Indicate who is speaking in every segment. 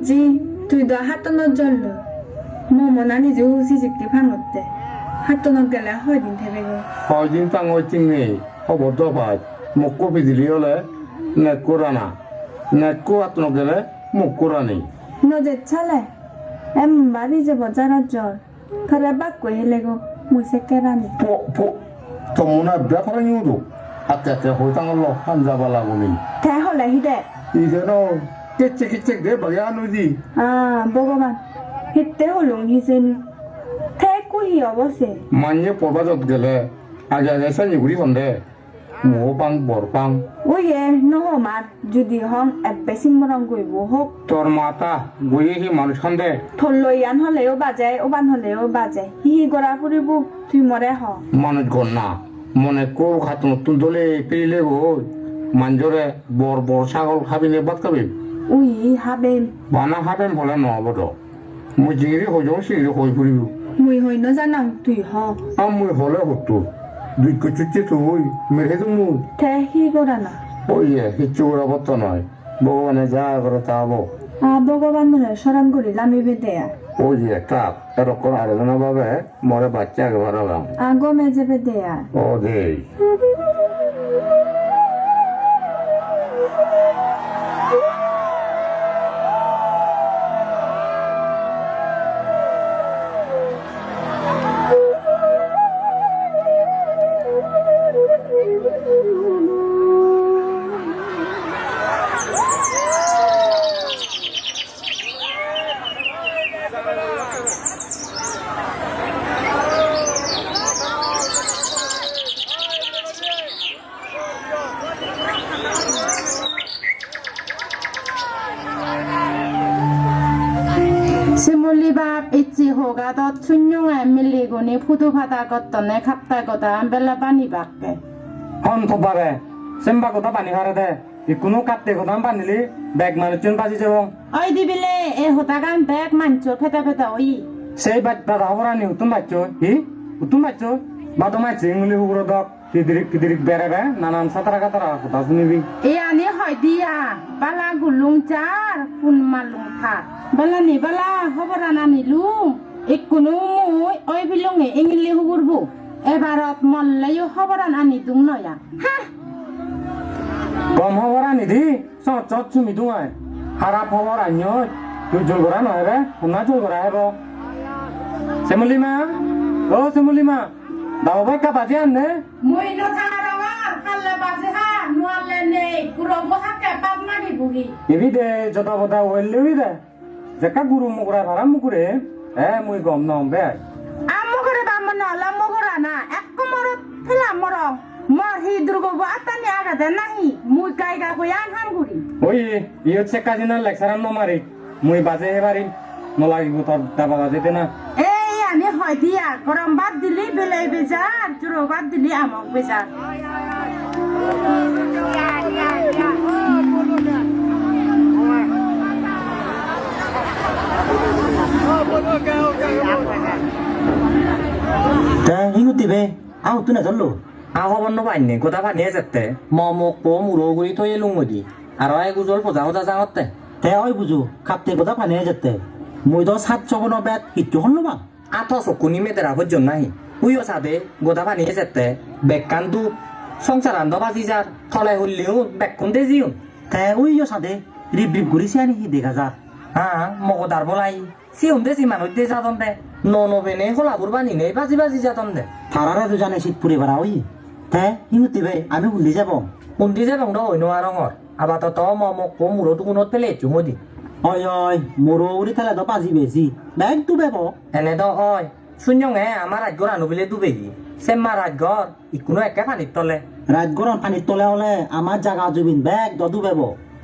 Speaker 1: জি তুই তো হাতনত জল মনানি যে হুসি জিকি ভাঙতে হাতনত গেলে হয় দিন থেবে গো
Speaker 2: হয়দিন টাঙর চিংনি খবর তো পাই মক্কো বিজলি হলে নেট কোরানা নেট কো আত্ম গেলে মুখ কোরানি
Speaker 1: নজর ছালে এম বাড়ি যে বাজারত জ্বর থরে বাক কই হেলে গো মুসে কেরানি
Speaker 2: পো তমুনা ব্যাপার নিউদো আতে আতে হইতাঙল হানজাবালা গুনি
Speaker 1: তে হলে হিদে
Speaker 2: 이제는 깨찍깨찍 내 봐야누지
Speaker 1: ভগবান হিতে হলুং হিসেনি তে কুহি অবসে
Speaker 2: 만약 뽑아줬 গেলে আগে আগে সনি গুড়ি বন্ধে মোপাং বরপাং
Speaker 1: ওয়ে নহমার যদি হং এবেসিং মরং কইব হোক
Speaker 2: তোর মাতা গুইহি মানুষ খন্দে
Speaker 1: থলই আন হলেও বাজে ওবান হলেও বাজে হি গড়া ফুরিব তুই মরে হ
Speaker 2: মানুষ গন্না মনে কো খাত নতুন দলে পেলে গো মানজরে বর বর ছাগল খাবিনে বাদ খাবি
Speaker 1: উই হাবেম
Speaker 2: বানা খাবেন বলে নহব তো মুই জিগিরি হজং সিগিরি হই ফুরিব
Speaker 1: মুই হই ন জানাং তুই হ
Speaker 2: মুই হলে হতো দুই কুচুচি তুই মেরে তুমি
Speaker 1: তে হি গড়া না
Speaker 2: ওই হিচ্ছু ওরা বত্ত নয় ভগবানে যা করে তা হবো
Speaker 1: ভগবান মনে স্মরণ করি লামি বেদেয়া
Speaker 2: ওই যে ট্রাক এরকম আলোচনা ভাবে মরে বাচ্চা আগে বাড়ালাম
Speaker 1: আগো মেজে বেদেয়া
Speaker 2: ও দেই
Speaker 3: 시몰리 밥 있지 호가 더 춘용한 밀리고니 푸두바다 걷던네 갑다거다 안벨라 바니 밖에
Speaker 4: হন থবারে সেম্বা কথা পানি হারে ইকুনো কাটতে কথা পানিলি ব্যাগ মানুষজন বাজি যাব
Speaker 3: 어이 디빌레 에 호다간 백 만초 페다 오이
Speaker 4: সেই বাচ্চা হবরানি উতুম বাচ্চ হি উতুম বাচ্চ বাদো মাইছে ইংলি হুগুলো দক কিদিরিক বেড়াবে নানান সাতারা কাতারা কথা শুনিবি
Speaker 3: 에 안에 허디야 발라 굴룽짤 군말룽 타 발라니 발라 허버라나니 룽 이꾸노 모이 어이 빌룽에 잉일리 후구르부 에바럿 멀레요 허버란 아니 둥너야 하
Speaker 4: কম হবরানি দি চট চুমি দুয়াই হারাপ হবরানি তুই জোর করা নয় রে শুনা জোর করা হেব সেমুলিমা ও সেমুলিমা দাও ভাই কা বাজে আননে
Speaker 3: মুই নো থানারাওয়া হাল্লা বাজে হা নুয়ালে নে কুরবো হাকে বাপ মাগি বুগি
Speaker 4: এবি দে যত বতা ওইলি দে যেকা গুরু মুকুরা ভাড়া মুকুরে মুই গম নম বে
Speaker 3: আমগরে বামন আলা মগরা না এক মর ফেলা মর মর হি দুর্গ আতানি আগাদে নাহি মুই কাইগা কইয়ান হামগুরি
Speaker 4: ওই ইয়ে চেকা দিনা লেকচারাম নমারি মুই বাজে হেবারি নলাগিব তোর দাবা বাজেতে না
Speaker 3: এই আনি হয় দিয়া গরম বাদ দিলি বেলাই বেজার চুরো বাদ দিলি আমক বেজার
Speaker 5: তা হিঙুতিবে আও তুই না ধরলো
Speaker 6: আহবন্ন পাইনি গোটা পানিয়ে যেতে মমক পো মুরগুড়ি থই লুংমদি আর গুজল পূজা হজা যাওয়াতে
Speaker 5: তে হয় বুঝু খাপতে কথা পানিয়ে যেতে মই তো সাত চবন বেত ইটু হল বা
Speaker 6: আঠ চকুনি মেতেরা পর্যন্ত নাহি উইও সাদে গোটা পানিয়ে যেতে বেকান দু সংসার আন্দ বাজি যার থলাই হলিও বেকুন তেজিও
Speaker 5: তে ওই সাদে রিপ ঘুরিছে আনি হি দেখা যা
Speaker 6: হ্যাঁ মগদার বলাই সিউন দে সিমানত দে যাতন দে নবেনে হলাবুর বানি নেই বাজি বাজি যাতন দে
Speaker 5: তারারে তো জানে শীত পুরে বেড়া ওই তে হিঙুতিবে আমি হুলি যাব
Speaker 6: উন্দি যে বংড হইনো আর রঙর আবার তো মমক পো মুরো টুকুনত পেলে চুমদি
Speaker 5: অয় মোরো উড়ি তাহলে তো পাজি বেশি ব্যাগ তু বেব
Speaker 6: এনে তো হয় শূন্যঙে আমার রাজ্যর আনুবিলে ডুবেগি সেম্মা রাজ্যর ইকুনো একে পানির তলে
Speaker 5: রাত গরম পানির তলে হলে আমার জাগা জুবিন ব্যাগ দদু বেব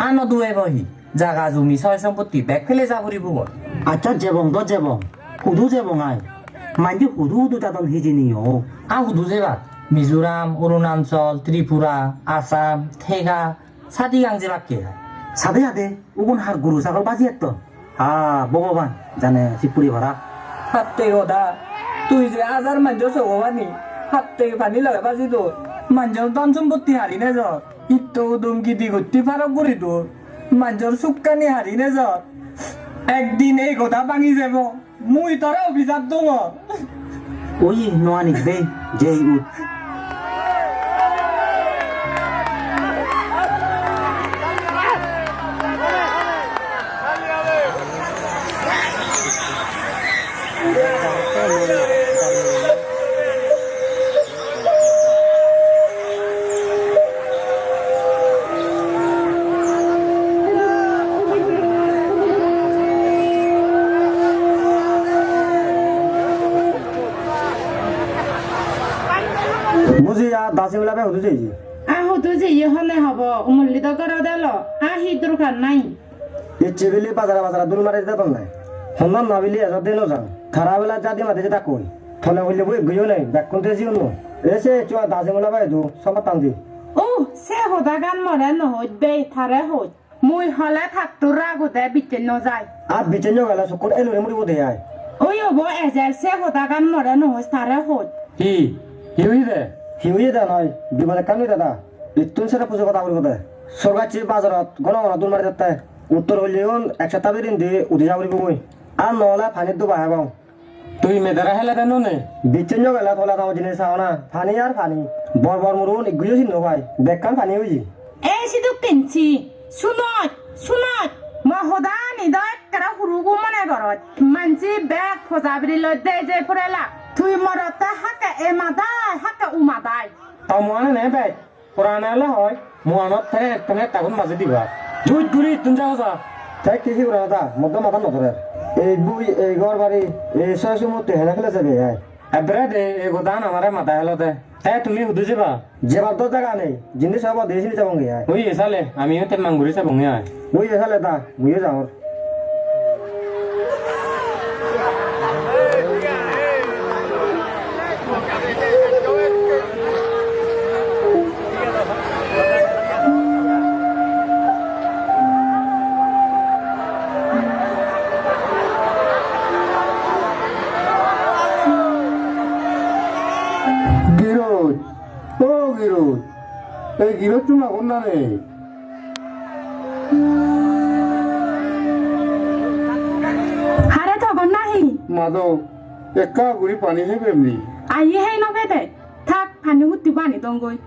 Speaker 6: আনো দুয়ে বহি জাগা জমি ছয় সম্পত্তি ব্যাগ ফেলে যা করিব
Speaker 5: আচ্ছা জেবং তো জেবং হুদু জেবং আই মাইন্দি হুদু তাতন হিজিনি ও
Speaker 6: আহুদু যেবাত মিজোরাম অরুণাচল ত্রিপুরা আসাম থেগা সাদি গাংজে বাক্যে
Speaker 5: সাথে সাথে উগুন হার গুরু ছাগল বাজি এত ভগবান জানে শিবপুরি ভরা
Speaker 6: হাতে ওদা তুই যে হাজার মানুষ সবানি হাতে পানি লাগে বাজি তো মানুষের ধন সম্পত্তি হারি না যত ইতো উদম গিদি গতি ফারক করি তো মানুষের সুকানি হারি না যত একদিন এই কথা ভাঙি যাব মুই তোরা অভিশাপ দङ
Speaker 5: ওই নোয়ানি বে যে উঠ বুঝি আর দাসি মিলাবে হতে চাইছি
Speaker 3: আহো তো যে হলে হব উমল্লিত করা দেল আহি দরকার নাই
Speaker 5: ইচ্ছে বিলি বাজারা বাজারা দূর মারে যেতে নাই সন্ধান ভাবিলি এসব দিনও যান খারাপ বেলা জাতি মাতে যেটা কই থলে হইলে বই গইও নাই ব্যাক কোনতে জিও নো এসে চুয়া দাসি মিলাবে দু সমাত টানজি
Speaker 3: ও সে হদা গান মরে নহত বে থারে হত মুই হলে থাকতো রাগতে বিচেন যায়
Speaker 5: আর বিচেন গেলা সকল এলো মুড়ি বদে আয়
Speaker 3: ওই হব এজার সে হদা গান মরে নহত থারে হত
Speaker 4: কি হিউই দে
Speaker 5: হিউই দা নয় বিমানে কামি দাদা ইতুন সেটা পুজো কথা বলবো দে সরকার বাজারত গণ গণ দূর মারি যাতে উত্তর হইলেও এক সপ্তাহ দিন দিয়ে উঠে যাব বই আর নহলে ফানির দু বাহাব
Speaker 4: তুই মেদারা হেলা দেন নে
Speaker 5: বিচেন গেলা থলা দাম জিনিস চাও না ফানি আর ফানি বর বর মুরুন এগুলো চিহ্ন ভাই বেকান ফানি হইছি
Speaker 3: এই সিধু কেনছি শুনত মই হদা নিদয় কারা হুরুগু মনে করত মানসি বেগ ফজাবরি লদ্দে যে ফুরেলা তুই মরতে হাকে এ মাদাই হাকে উ মাদাই
Speaker 4: তাও মোয়ানে নে বে পুরানা হলে হয় মোয়ানত থেকে তুমি টাকুন মাঝে দিবা জুই গুড়ি তুমি যাও যা
Speaker 5: তাই কিছু করে দাদা মধ্য মাথা নধরে এই বুই এই ঘর বাড়ি এই ছয়শ মধ্যে হেলা খেলে যাবে
Speaker 4: এবারে দে এই গোদান আমারে মাথা হেলো দে তাই তুমি হুদু যাবা
Speaker 5: যে বাদ জায়গা নেই জিনিস সব দেশি নিতে বঙ্গে
Speaker 4: ওই এসালে আমিও তে মাঙ্গুরি সে বঙ্গে আয়
Speaker 5: বুই এসালে দা বুঝে যাও
Speaker 2: গিরোজ ও গিরোজ এই গিরোজ তুমি এখন না রে
Speaker 3: হারে তখন নাহি
Speaker 2: মাধব একা গুড়ি পানি হে বেমনি
Speaker 3: আইয়ে হেই নবে দে থাক ফানি হুতি বানি দঙ্গই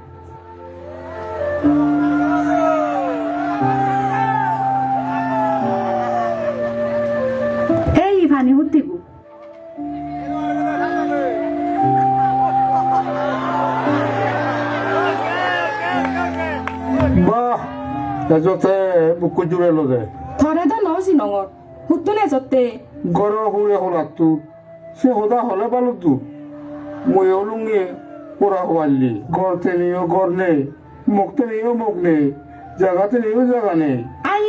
Speaker 3: এই ফানি হুতিবু
Speaker 2: বাহ এজতে বুকু জুড়ে লো দে
Speaker 3: থরে তো নসি নঙর হুতুনে জতে
Speaker 2: গড় হুড়ে হলাতু সে হদা হলে পালো তু মই অলুঙ্গে পোড়া হওয়ালি গড়তে নিও গড় নেই মুখতে নিও মুখ নেই জায়গাতে নিও জায়গা নেই
Speaker 3: আই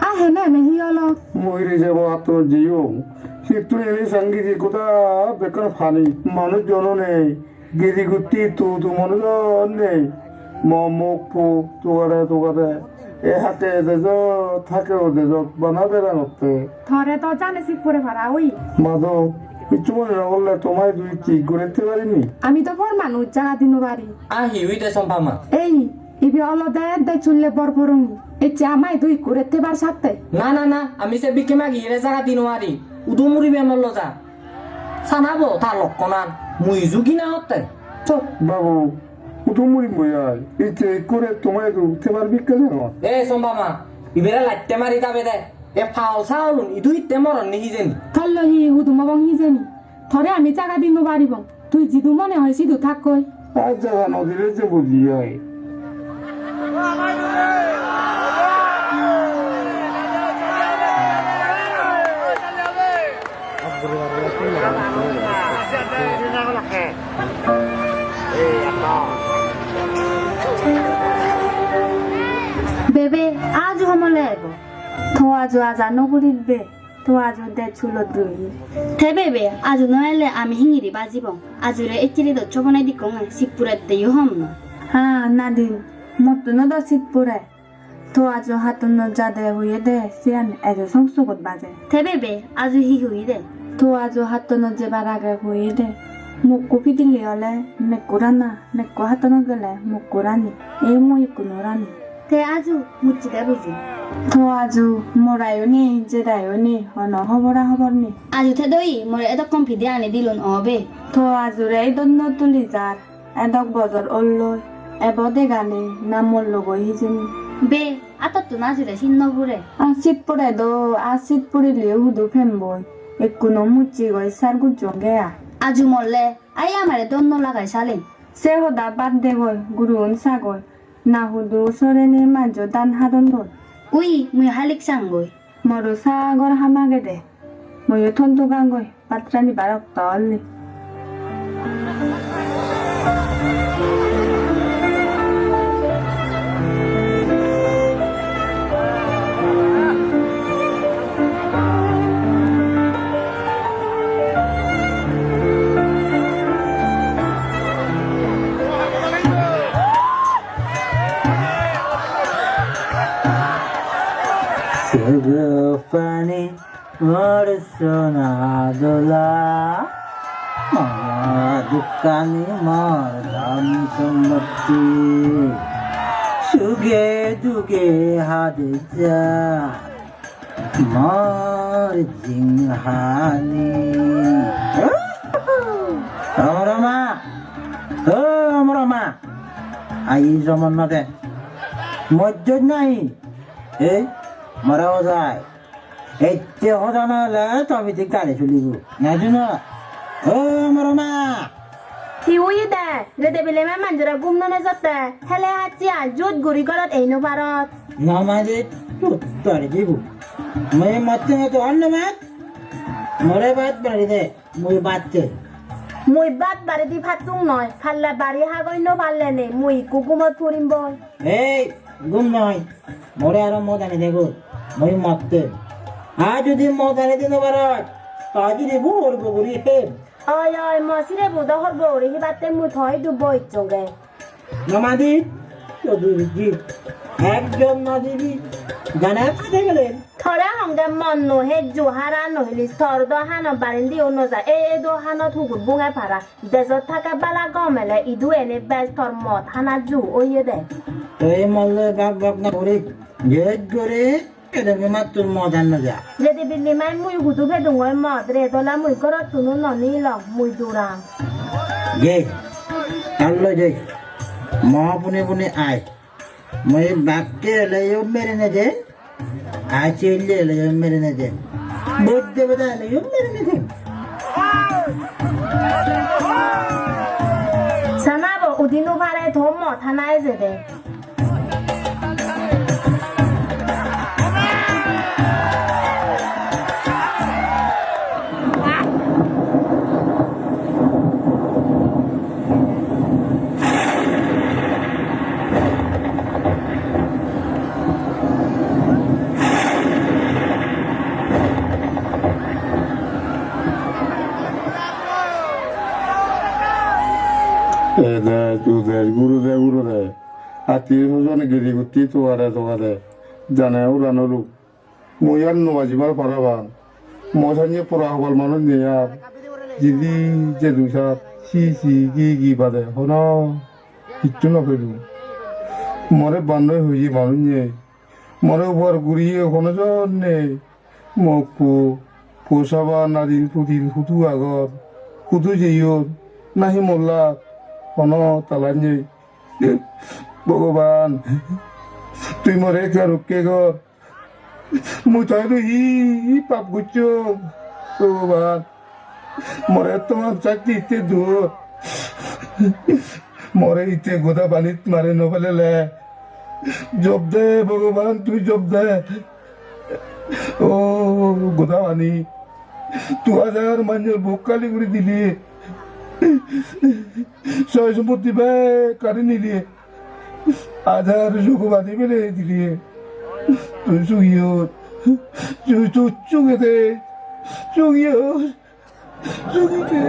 Speaker 3: আহে না নেহি অলক
Speaker 2: মহিরে যাব আত্ম জিও সিটু এনে সঙ্গীত কোথা বেকার ফানি মানুষ জন নেই গিরি গুতি তু মানুষ নেই মুখ ফু তোগারে এ হাতে দেজ থাকে ও দেজ বানাবে রাখতে
Speaker 3: থরে তো জানে সি পরে ভাড়া ওই
Speaker 2: মাধব কিছু মনে না বললে তোমায় দুই ঠিক করতে পারিনি
Speaker 3: আমি তো বর মানুষ জাগা দিনু বাড়ি
Speaker 6: আ হিউই দে সম্পামা
Speaker 3: এই ইবি অলদে দে চুললে বর বরঙ্গি এ চামাই দুই কুরেতে বার সাথে
Speaker 6: না আমি সে বিকে মাগি রে জাগা দিনওয়ারি উদুমুরি বেমল লজা সানাবো তা লক্ষণান মুই জুগি না হতে চুপ
Speaker 2: বাবু উঠুমুড়ি বইয়াই এই চেক করে তোমায় উঠতে পারবি কেন
Speaker 6: এ সম্পামা ইবেরা লাইতে মারি যাবে দে এ ফাউল সাউলুন ইদু ইতে মরন নিহি যেন
Speaker 3: থল্লহি হুদুমা বঙ্গি জানি থরে আমি জাগা দিনু বাড়িব তুই জিদু মনে হয় সিধু থাক কই
Speaker 2: আর জায়গা নদীরে যে বুঝিয়াই
Speaker 1: বেবে আজ হমলে আইব তো আজ নগরীত বে তো আজ দে চুলত রহি
Speaker 7: থে বেবে আজ নয়ালে আমি হিঙিরি বাজিব আজুরে এচিরি দচ্ছ বনাই দি কঙে শিবপুরের দেইও হম না
Speaker 1: হ্যাঁ নাদিন মতো ন দশিত পরে তো আজ হাতন যা দে হইয়ে দে সিয়ান এজ সংসগত বাজে
Speaker 7: থে বেবে আজু হি হুই দে
Speaker 1: তো আজ হাতন যেবার আগে হইয়ে দে মোক কপি দিলি হলে মেকুরানা মেকু হাতন গেলে মোক রানি এই মই কোনো রানি
Speaker 7: তে আজু মুচি দে বুঝু
Speaker 1: তো আজু মোরাইও নি জেদাইও নি হন হবরা হবর নি
Speaker 7: আজু থে দই মোরে এত কমফিডে আনি দিলুন অবে
Speaker 1: তো আজুরে এই দন্ন তুলি যার এদক বজর ওল্লই এবদে গানে না মোর লগই হিজেনি
Speaker 7: বে আতত না জুরে সিন্ন বুরে
Speaker 1: আসিত পরে দো আসিত পড়িলে হুদু ফেমবই একুনো মুচি গই সার গুজঙ্গে
Speaker 7: আজু মরলে আই আমারে দন্ন লাগাই সালেন
Speaker 1: সে হদা বাদ দে গই গুরুন সাগই না হুদু সরেনি মাঝো দান হাদন গই
Speaker 7: উই মুই হালিক সাঙ্গই
Speaker 1: মরু সাগর হামাগে দে ময়ো থন্তু গাঙ্গই পাত্রানি বারক তললি
Speaker 8: Pani Marsana Dola Mama Dukani Mardam Samati Suge Duge Hadija Marjing Hani Amarama Amarama Ayi zaman nade Mojjod nahi Eh মরাও যায় এতে হদা না হলে তবে ঠিক তালে চলিব নাজু না ও মর মা
Speaker 3: কি হই দে রেদে বিলে মে মঞ্জরা গুম না যাতে হেলে হাচি আজুত গুরি গলত এইনো ভারত
Speaker 8: নামাজে তোরে দিব মই মতে তো অন্য মাত মরে বাত বাড়ি দে মই বাততে
Speaker 3: মুই বাত বাড়ি দি ফাতুং নয় ফাল্লা বাড়ি হাগইনো পারলে নে মুই কুকুমত ফুরিম বল
Speaker 8: এই গুম নয় মরে আর মদ আনি দেখো মই মতে আজ যদি মদ আনি দিন ভারত তাজি দিব ওর বগুরি হে
Speaker 3: ওই ওই মসিরে বুদা হরব রে হি বাতে মুই থই দুব ইচ্ছগে
Speaker 8: নমাদি তো দুজি একজন না দিবি জানা কাছে গেলেন
Speaker 3: থরা হংগে মন নো হে জুহারা নহিলি স্তর দ হানো বারিন্দি অন্য যা এ দো হানো থুগুর বুঙে পারা দেজত থাকা বালা গমেলে ইদু এনে বেজ থর মত হানা জু ওইয়ে দে
Speaker 8: তো এই মল্লে বাপ বাপ না করে জেদ করে এদেরকে মাত্র মজান না যা
Speaker 3: যদি বিল্লি মাই মুই হুদু ভে দুঙ্গই মত রে তোলা মুই করত তুনু ননি ল মুই দুরাং
Speaker 8: গে আল্লো যে মহাপুনে পুনে আয় মই বাপকে এলাইও মেরে না যে আয় চেলে এলাইও মেরে না যে বুদ্ধে বেদা এলাইও মেরে না যে
Speaker 3: সানাবো উদিনু ভারে ধম মত হানায় যে দে
Speaker 2: গুরু দে আত্মীয় স্বজন গিরি গুটি তোয়ারে জানে উড়ানো লোক মই আর নবাজিবার পারাবান মশানিয়ে পড়া হবার মানুষ নেই আর দিদি যে দুসার সি গি বাদে হন কিচ্ছু না ফেলু মরে বান্ধ হইয়ে মানুষ নেই মরে উপর ঘুরিয়ে কোনো জন নেই মোক পোষাবা নাদিন পুতিন ফুটু আগর ফুটু যেইও নাহি মোল্লা কোনো তালান নেই ভগবান তুই মরে রুকে ঘর মুই তাই ই পাপ গুচ্ছ ভগবান মরে তোমার চাকরি ইতে দূর মরে ইতে গোদা পানিত মারে নফেলে জব দে ভগবান তুই জব দে ও গোদা পানি 2000 মানুষের বুক কালি করে দিলি সয় সম্পত্তি বে কারি নিলি 1000 সুখবাদী বেলে দিলি তুই চুগিও চুগে দে চুগিও চুগিতে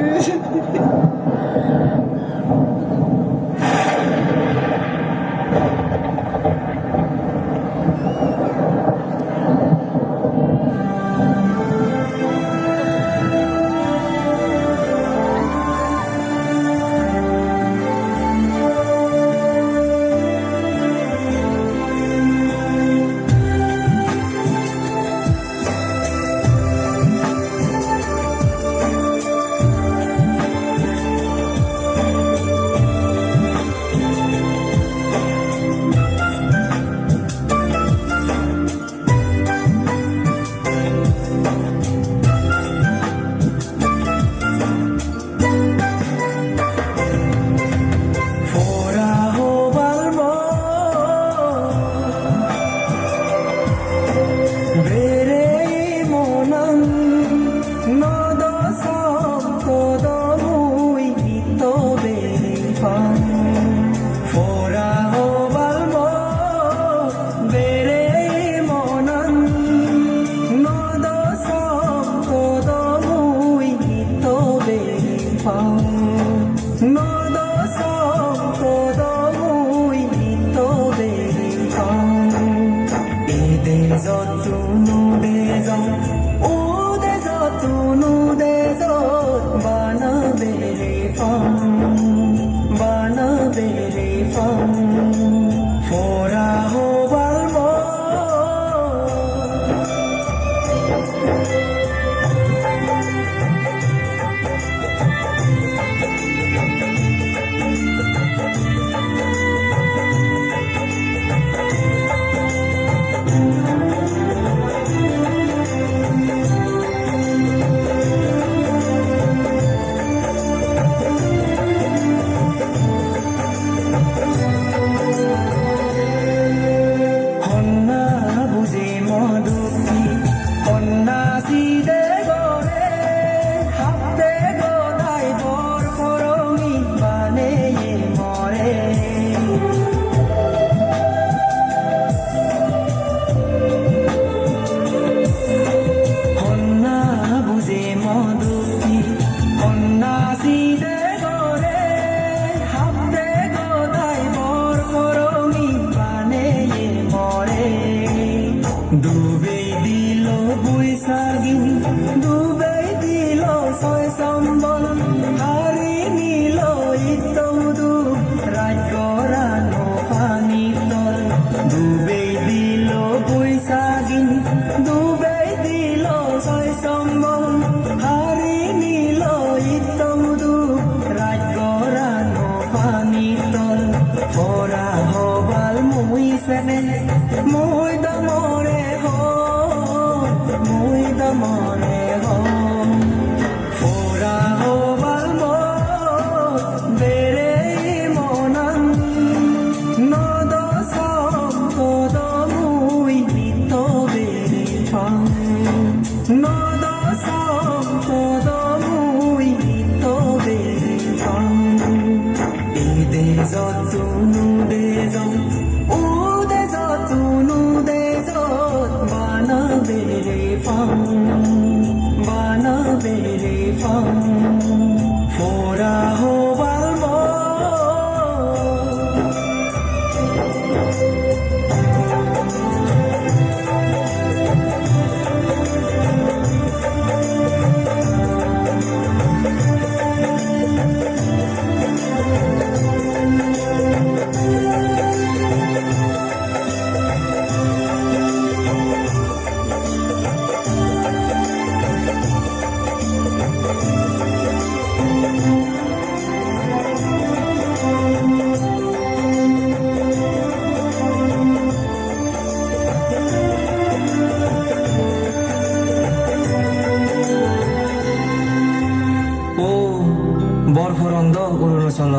Speaker 6: বরফরন্দ অরুণাচল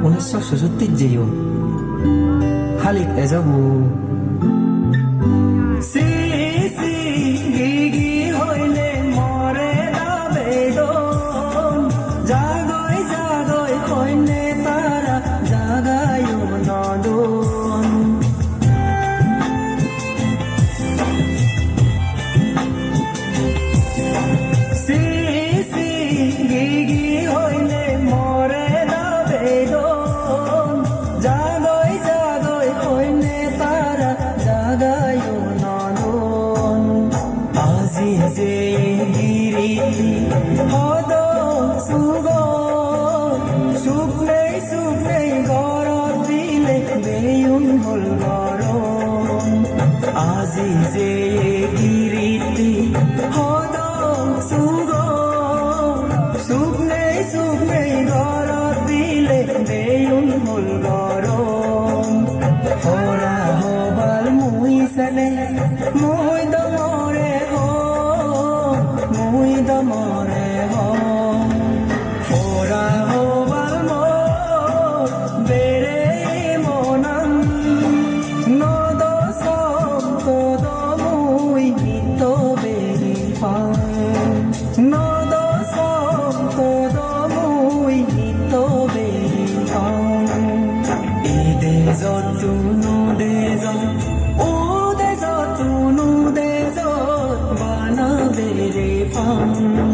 Speaker 6: 1964 যেও হালিক এজাবু
Speaker 9: Bana bere fam